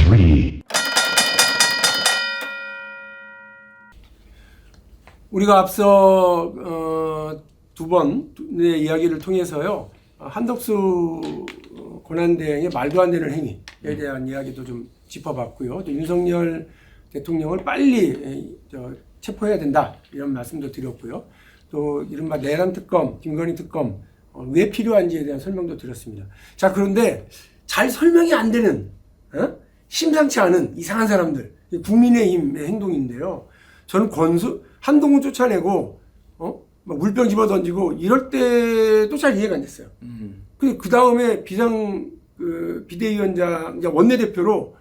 three. 우리가 앞서 두 번의 이야기를 통해서요, 한덕수 권한대행의 말도 안 되는 행위에 대한 이야기도 좀 짚어봤고요. 또 윤석열 대통령을 빨리 체포해야 된다 이런 말씀도 드렸고요. 또 이른바 내란 특검, 김건희 특검 왜 필요한지에 대한 설명도 드렸습니다. 자, 그런데 잘 설명이 안 되는 심상치 않은 이상한 사람들, 국민의힘의 행동인데요. 저는 한동훈 쫓아내고 막 물병 집어 던지고 이럴 때도 잘 이해가 안 됐어요. 그 다음에 비대위원장 원내대표로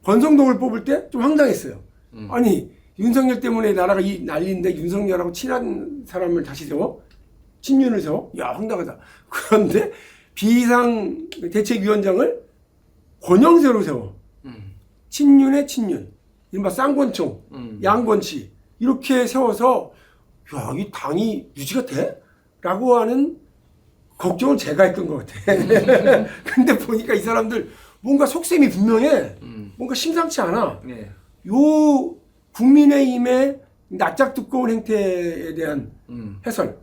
권성동을 뽑을 때 좀 황당했어요. 아니 윤석열 때문에 나라가 이 난리인데 윤석열하고 친한 사람을 다시 세워? 친윤을 세워? 야, 황당하다. 그런데 비상대책위원장을 권영세로 세워. 친윤의 친윤. 이른바 쌍권총, 양권치. 이렇게 세워서, 야, 이 당이 유지가 돼? 라고 하는 걱정을 제가 했던 것 같아. 근데 보니까 이 사람들 뭔가 속셈이 분명해. 뭔가 심상치 않아. 네. 요 국민의힘의 낯짝 두꺼운 행태에 대한 해설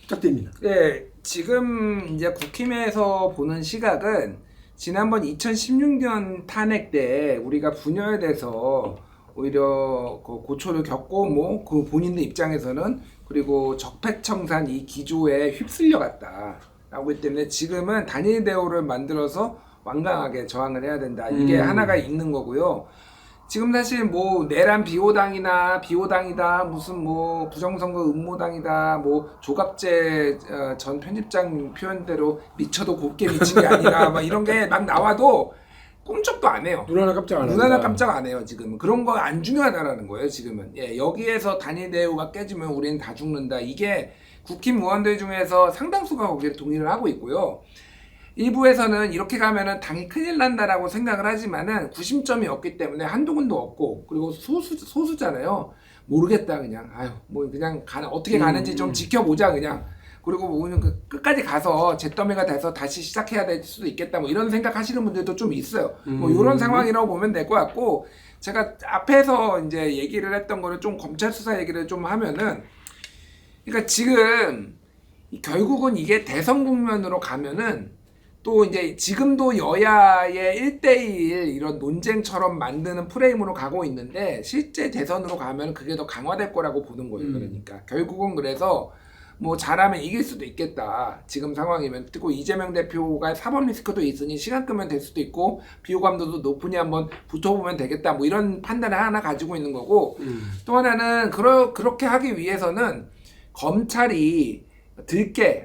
부탁드립니다. 네, 지금 이제 국힘에서 보는 시각은 지난번 2016년 탄핵 때 우리가 분열돼서 오히려 그 고초를 겪고 그 본인들 입장에서는 그리고 적폐청산 이 기조에 휩쓸려 갔다. 라고 했기 때문에 지금은 단일 대우를 만들어서 완강하게 저항을 해야 된다. 이게 하나가 있는 거고요. 지금 사실 내란 비호당이나 비호당이다, 무슨 부정선거 음모당이다, 조갑재 전 편집장 표현대로 미쳐도 곱게 미친 게 아니라 막 이런 게 막 나와도 꿈쩍도 안 해요. 눈 하나 깜짝 안 한다. 눈 하나 깜짝 안 해요, 지금은. 그런 거 안 중요하다라는 거예요, 지금은. 예, 여기에서 단일 대우가 깨지면 우리는 다 죽는다. 이게 국힘 의원들 중에서 상당수가 거기에 동의를 하고 있고요. 일부에서는 이렇게 가면은 당이 큰일 난다라고 생각을 하지만은 구심점이 없기 때문에 한동훈도 없고, 그리고 소수잖아요. 모르겠다, 그냥. 그냥 어떻게 가는지 좀 지켜보자, 그냥. 그리고 끝까지 가서 잿더미가 돼서 다시 시작해야 될 수도 있겠다, 이런 생각 하시는 분들도 좀 있어요. 이런 상황이라고 보면 될 것 같고, 제가 앞에서 이제 얘기를 했던 거를 좀 검찰 수사 얘기를 좀 하면은, 그러니까 지금 결국은 이게 대선 국면으로 가면은 또 이제 지금도 여야의 1대1 이런 논쟁처럼 만드는 프레임으로 가고 있는데 실제 대선으로 가면 그게 더 강화될 거라고 보는 거예요. 그러니까 결국은 그래서 잘하면 이길 수도 있겠다. 지금 상황이면. 특히 이재명 대표가 사법 리스크도 있으니 시간 끄면 될 수도 있고 비호감도도 높으니 한번 붙어보면 되겠다. 이런 판단을 하나 가지고 있는 거고 또 하나는 그렇게 하기 위해서는 검찰이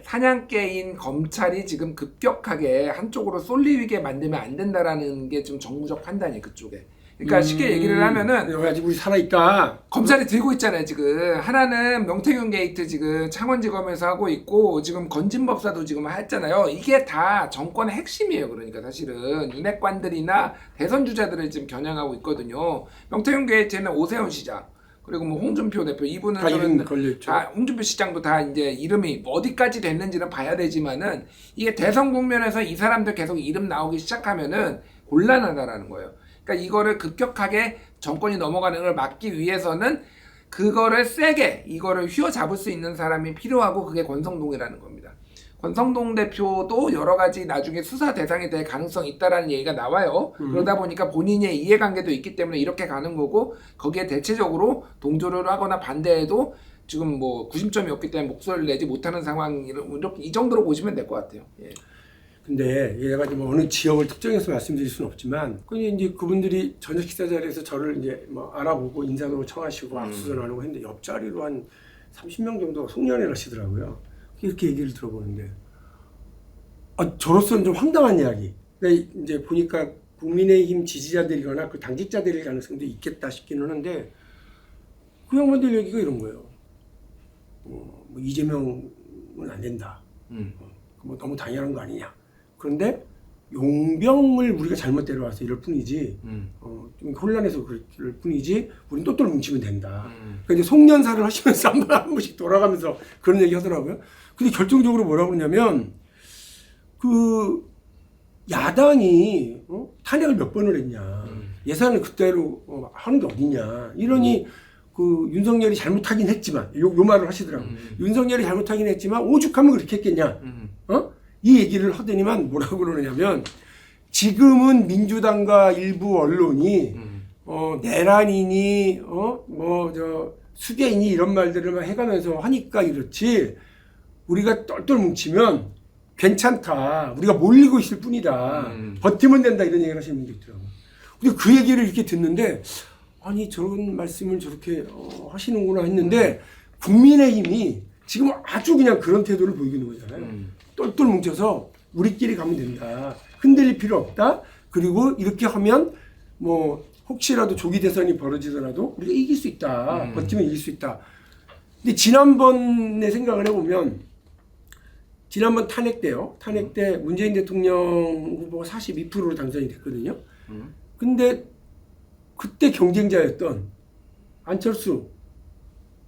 사냥개인 검찰이 지금 급격하게 한쪽으로 쏠리게 만들면 안 된다라는 게 좀 정무적 판단이에요, 그쪽에. 그러니까 쉽게 얘기를 하면은 아직 우리 살아있다. 검찰이 들고 있잖아요, 지금. 하나는 명태균 게이트 지금 창원지검에서 하고 있고 지금 건진법사도 지금 했잖아요. 이게 다 정권의 핵심이에요. 그러니까 사실은 윤핵관들이나 대선 주자들을 지금 겨냥하고 있거든요. 명태균 게이트는 오세훈 시장, 그리고 홍준표 대표, 이분은 다 이름 걸려있죠. 홍준표 시장도 다 이제 이름이 어디까지 됐는지는 봐야 되지만은 이게 대선 국면에서 이 사람들 계속 이름 나오기 시작하면은 곤란하다라는 거예요. 그러니까 이거를 급격하게 정권이 넘어가는 걸 막기 위해서는 그거를 세게 이거를 휘어잡을 수 있는 사람이 필요하고 그게 권성동이라는 겁니다. 권성동 대표도 여러 가지 나중에 수사 대상이 될 가능성이 있다라는 얘기가 나와요. 그러다 보니까 본인의 이해관계도 있기 때문에 이렇게 가는 거고 거기에 대체적으로 동조를 하거나 반대해도 지금 구심점이 없기 때문에 목소리를 내지 못하는 상황 이렇게 이 정도로 보시면 될 것 같아요. 예. 근데 얘가 어느 지역을 특정해서 말씀드릴 수는 없지만 이제 그분들이 저녁 식사 자리에서 저를 이제 알아보고 인사도 청하시고 악수도 나누고 했는데 옆자리로 한 30명 정도 송년회를 하시더라고요. 이렇게 얘기를 들어보는데 저로서는 좀 황당한 이야기. 그러니까 이제 보니까 국민의힘 지지자들이거나 그 당직자들일 가능성도 있겠다 싶기는 한데 그 양반들 얘기가 이런 거예요. 이재명은 안 된다. 너무 당연한 거 아니냐. 그런데 용병을 우리가 잘못 데려와서 이럴 뿐이지 좀 혼란해서 그럴 뿐이지 우린 또똘 뭉치면 된다. 그러니까 이제 송년사를 하시면서 한 번씩 돌아가면서 그런 얘기 하더라고요. 근데 결정적으로 뭐라고 그러냐면 그 야당이 탄핵을 몇 번을 했냐. 예산을 그대로 하는 게 어딨냐. 이러니 그 윤석열이 잘못하긴 했지만 요 말을 하시더라고요. 윤석열이 잘못하긴 했지만 오죽하면 그렇게 했겠냐. 이 얘기를 하더니만 뭐라고 그러냐면 지금은 민주당과 일부 언론이 내란이니 수괴이니 이런 말들을 막 해가면서 하니까 이렇지 우리가 똘똘 뭉치면 괜찮다. 우리가 몰리고 있을 뿐이다. 버티면 된다. 이런 얘기를 하시는 분도 있더라고요. 근데 그 얘기를 이렇게 듣는데 아니 저런 말씀을 저렇게 하시는구나 했는데 국민의힘이 지금 아주 그냥 그런 태도를 보이고 있는 거잖아요. 똘똘 뭉쳐서 우리끼리 가면 된다. 흔들릴 필요 없다. 그리고 이렇게 하면 뭐 혹시라도 조기 대선이 벌어지더라도 우리가 이길 수 있다. 버티면 이길 수 있다. 근데 지난번에 생각을 해보면 지난번 탄핵 때요. 탄핵 때 문재인 대통령 후보가 42%로 당선이 됐거든요. 근데 그때 경쟁자였던 안철수,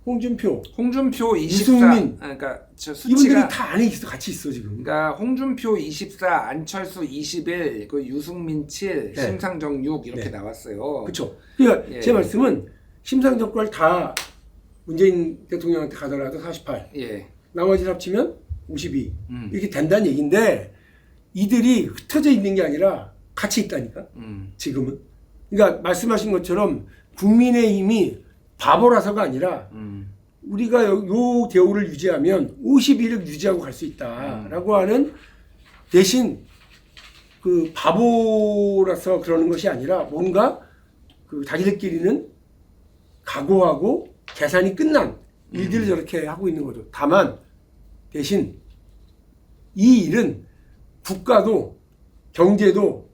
홍준표 24, 유승민. 그러니까 저 이분들이 수치가 다 안에 있어 같이 있어 지금. 그러니까 홍준표 24, 안철수 21, 그 유승민 7, 네. 심상정 6 이렇게 네. 나왔어요. 그렇죠. 그러니까 예. 제 말씀은 심상정과를 다 문재인 대통령한테 가더라도 48. 예. 나머지를 합치면 52. 이렇게 된다는 얘기인데 이들이 흩어져 있는 게 아니라 같이 있다니까. 지금은. 그러니까 말씀하신 것처럼 국민의힘이 바보라서가 아니라 우리가 요 대우를 유지하면 52를 유지하고 갈 수 있다라고 하는 대신 그 바보라서 그러는 것이 아니라 뭔가 그 자기들끼리는 각오하고 계산이 끝난 일들을 저렇게 하고 있는 거죠. 다만 대신 이 일은 국가도 경제도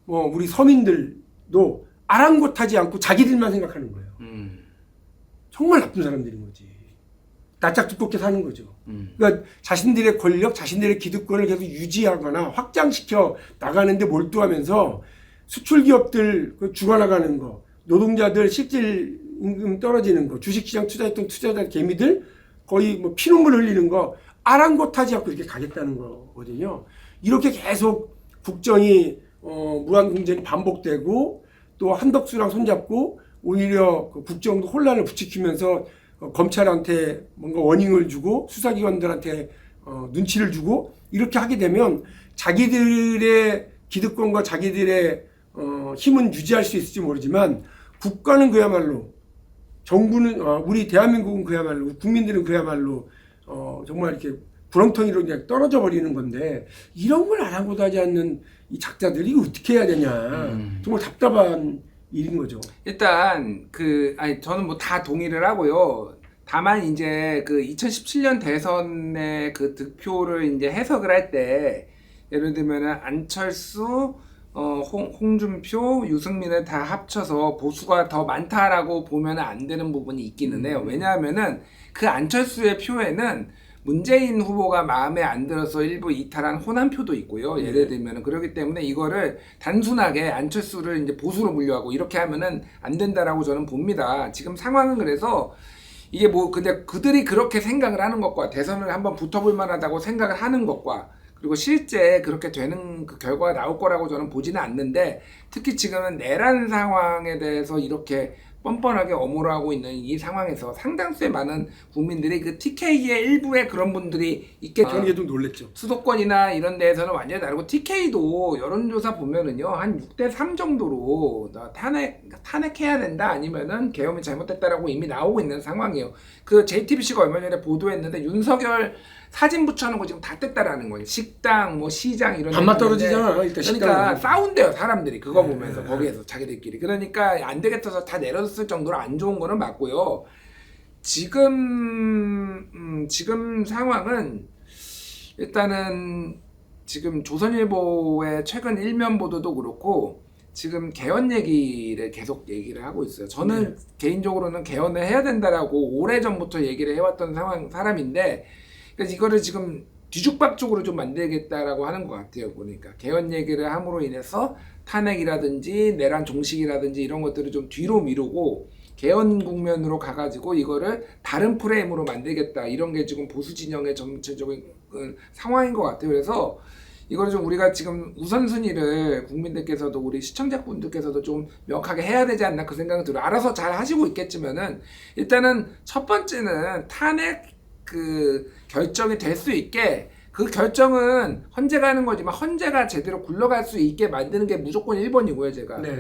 우리 서민들도 아랑곳하지 않고 자기들만 생각하는 거예요. 정말 나쁜 사람들인 거지. 낯짝 두껍게 사는 거죠. 그러니까 자신들의 권력, 자신들의 기득권을 계속 유지하거나 확장시켜 나가는데 몰두하면서 수출 기업들 죽어나가는 거, 노동자들 실질 임금 떨어지는 거, 주식시장 투자했던 투자자 개미들 거의 뭐 피눈물 흘리는 거 아랑곳하지 않고 이렇게 가겠다는 거거든요. 이렇게 계속 국정이 무한공전이 반복되고 또 한덕수랑 손잡고 오히려 그 국정도 혼란을 부추기면서 검찰한테 뭔가 워닝을 주고 수사기관들한테 눈치를 주고 이렇게 하게 되면 자기들의 기득권과 자기들의 힘은 유지할 수 있을지 모르지만 국가는 그야말로 정부는 우리 대한민국은 그야말로 국민들은 그야말로 정말 이렇게 구렁텅이로 그냥 떨어져 버리는 건데 이런 걸 알아보도 하지 않는 이 작자들이 이거 어떻게 해야 되냐 정말 답답한 일인 거죠. 일단 저는 뭐 다 동의를 하고요. 다만 이제 그 2017년 대선의 그 득표를 이제 해석을 할 때 예를 들면은 안철수, 홍준표, 유승민을 다 합쳐서 보수가 더 많다라고 보면 안 되는 부분이 있기는 해요. 왜냐하면은 그 안철수의 표에는 문재인 후보가 마음에 안 들어서 일부 이탈한 호남표도 있고요. 예를 들면은 그렇기 때문에 이거를 단순하게 안철수를 이제 보수로 분류하고 이렇게 하면은 안 된다라고 저는 봅니다. 지금 상황은 그래서 이게 뭐 근데 그들이 그렇게 생각을 하는 것과 대선을 한번 붙어볼 만하다고 생각을 하는 것과 그리고 실제 그렇게 되는 그 결과가 나올 거라고 저는 보지는 않는데 특히 지금은 내란 상황에 대해서 이렇게 뻔뻔하게 엄호하고 있는 이 상황에서 상당수의 많은 국민들이 그 TK의 일부의 그런 분들이 있게 저는 이게 좀 놀랬죠. 수도권이나 이런 데에서는 완전히 다르고 TK도 여론조사 보면은요 한 6대3 정도로 탄핵해야 된다 아니면은 계엄이 잘못됐다라고 이미 나오고 있는 상황이에요. 그 JTBC가 얼마 전에 보도했는데 윤석열 사진 붙여놓은 거 지금 다 뗐다라는 거예요. 식당, 뭐 시장 이런. 밥맛 떨어지잖아. 일단 그러니까 싸운대요 사람들이 그거 보면서 거기에서 자기들끼리. 그러니까 안 되겠어서 다 내려줬을 정도로 안 좋은 거는 맞고요. 지금 상황은 일단은 지금 조선일보의 최근 일면 보도도 그렇고 지금 개헌 얘기를 계속 얘기를 하고 있어요. 저는 개인적으로는 개헌을 해야 된다라고 오래전부터 얘기를 해왔던 사람인데 그래서 이거를 지금 뒤죽박죽으로 좀 만들겠다라고 하는 것 같아요. 보니까 개헌 얘기를 함으로 인해서 탄핵이라든지 내란 종식이라든지 이런 것들을 좀 뒤로 미루고 개헌 국면으로 가가지고 이거를 다른 프레임으로 만들겠다 이런 게 지금 보수 진영의 전체적인 상황인 것 같아요. 그래서 이거를 좀 우리가 지금 우선순위를 국민들께서도 우리 시청자분들께서도 좀 명확하게 해야 되지 않나 그 생각이 들어요. 알아서 잘 하시고 있겠지만은 일단은 첫 번째는 탄핵 그 결정이 될 수 있게 그 결정은 헌재가 하는 거지만 헌재가 제대로 굴러갈 수 있게 만드는 게 무조건 1번이고요.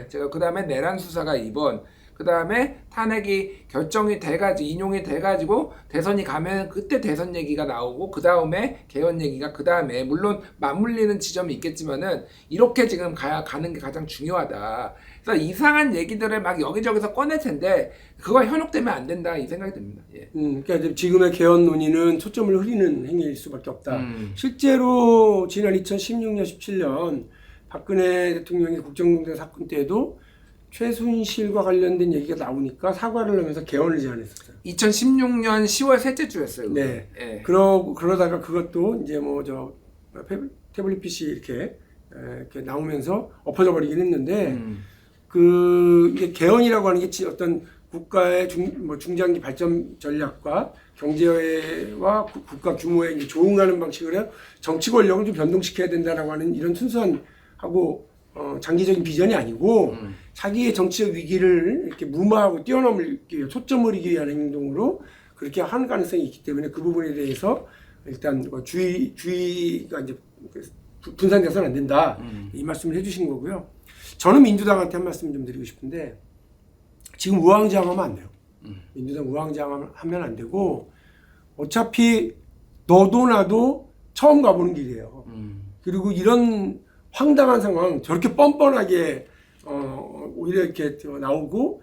제가 그 다음에 내란 수사가 2번, 그 다음에 탄핵이 결정이 돼가지고 인용이 돼가지고 대선이 가면 그때 대선 얘기가 나오고 그 다음에 개헌 얘기가 그 다음에 물론 맞물리는 지점이 있겠지만은 이렇게 지금 가는 게 가장 중요하다. 그래서 이상한 얘기들을 막 여기저기서 꺼낼 텐데 그거 현혹되면 안 된다 이 생각이 듭니다. 예. 그러니까 이제 지금의 개헌 논의는 초점을 흐리는 행위일 수밖에 없다. 실제로 지난 2016년, 17년 박근혜 대통령의 국정농단 사건 때도 최순실과 관련된 얘기가 나오니까 사과를 하면서 개헌을 제안했었어요. 2016년 10월 셋째 주였어요. 네. 예. 그러다가 그것도 이제 뭐 태블릿 PC 이렇게 나오면서 엎어져 버리긴 했는데 이게 개헌이라고 하는 게 어떤 국가의 중장기 발전 전략과 경제와 국가 규모에 이제 조응하는 방식으로 해서 정치 권력을 좀 변동시켜야 된다라고 하는 이런 순수한 하고 장기적인 비전이 아니고 자기의 정치적 위기를 이렇게 무마하고 뛰어넘기 위해 초점을 이기 위한 행동으로 그렇게 하는 가능성이 있기 때문에 그 부분에 대해서 일단 주의가 이제 분산돼서는 안 된다 이 말씀을 해주신 거고요. 저는 민주당한테 한 말씀 좀 드리고 싶은데 지금 우왕좌왕하면 안 돼요. 민주당 우왕좌왕하면 안 되고 어차피 너도 나도 처음 가보는 길이에요. 그리고 이런 황당한 상황 저렇게 뻔뻔하게 오히려 이렇게 나오고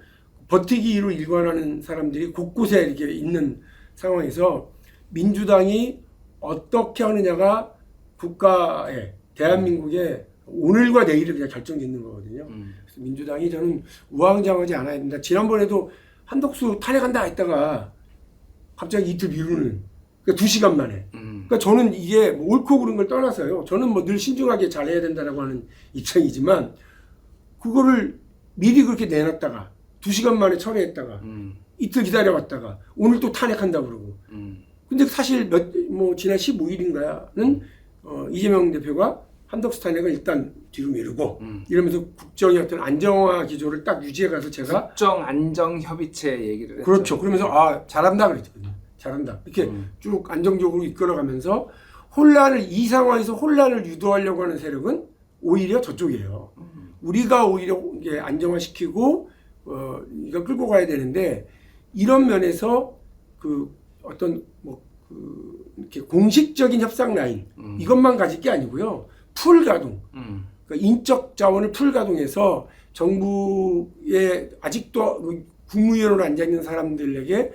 버티기로 일관하는 사람들이 곳곳에 이렇게 있는 상황에서 민주당이 어떻게 하느냐가 국가의 대한민국의 오늘과 내일을 그냥 결정짓는 거거든요. 그래서 민주당이 저는 우왕좌왕하지 않아야 된다. 지난번에도 한덕수 탄핵한다 했다가 갑자기 이틀 미루는 그러니까 2시간 만에. 그러니까 저는 이게 뭐 옳고 그른 걸 떠나서요. 저는 뭐 늘 신중하게 잘해야 된다라고 하는 입장이지만 그거를 미리 그렇게 내놨다가 2시간 만에 처리했다가 이틀 기다려봤다가 오늘 또 탄핵한다 그러고. 근데 사실 지난 15일인가는 이재명 대표가 한덕수 탄핵을 일단 뒤로 미루고 이러면서 국정의 어떤 안정화 기조를 딱 유지해가서 제가 국정안정협의체 얘기를 했죠. 그렇죠. 그러면서 잘한다 그랬거든요. 잘한다. 이렇게 쭉 안정적으로 이끌어가면서 이 상황에서 혼란을 유도하려고 하는 세력은 오히려 저쪽이에요. 우리가 오히려 이게 안정화시키고 이거 끌고 가야 되는데 이런 면에서 이렇게 공식적인 협상 라인 이것만 가질 게 아니고요. 풀 가동. 그러니까 인적 자원을 풀 가동해서 정부에 아직도 국무위원으로 앉아 있는 사람들에게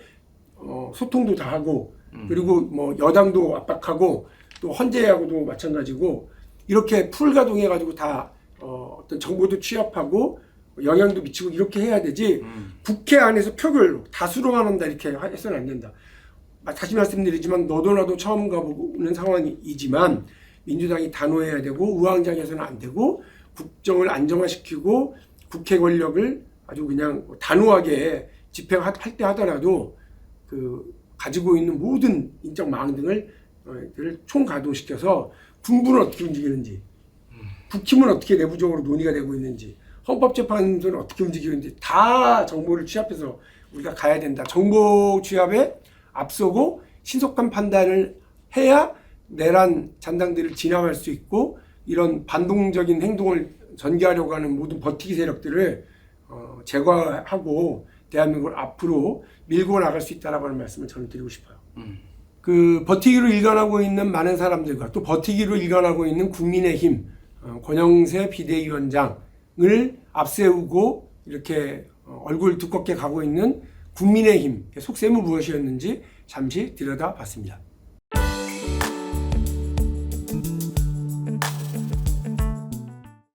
소통도 다 하고 그리고 뭐 여당도 압박하고 또 헌재하고도 마찬가지고 이렇게 풀 가동해 가지고 다 어떤 정보도 취합하고 영향도 미치고 이렇게 해야 되지 국회 안에서 표결로 다수로만 한다 이렇게 해서는 안 된다. 다시 말씀드리지만 너도 나도 처음 가보는 상황이지만 민주당이 단호해야 되고 우왕좌왕해서는 안 되고 국정을 안정화시키고 국회 권력을 아주 그냥 단호하게 집행할 때 하더라도 가지고 있는 모든 인적 망 등을 총가동시켜서 군부는 어떻게 움직이는지 국힘은 어떻게 내부적으로 논의가 되고 있는지 헌법재판소는 어떻게 움직이고 있는지 다 정보를 취합해서 우리가 가야 된다. 정보 취합에 앞서고 신속한 판단을 해야 내란 잔당들을 진압할 수 있고 이런 반동적인 행동을 전개하려고 하는 모든 버티기 세력들을 제거하고 대한민국을 앞으로 밀고 나갈 수 있다라고 하는 말씀을 저는 드리고 싶어요. 버티기로 일관하고 있는 많은 사람들과 또 버티기로 일관하고 있는 국민의힘 권영세 비대위원장을 앞세우고 이렇게 얼굴 두껍게 가고 있는 국민의힘 속셈은 무엇이었는지 잠시 들여다봤습니다.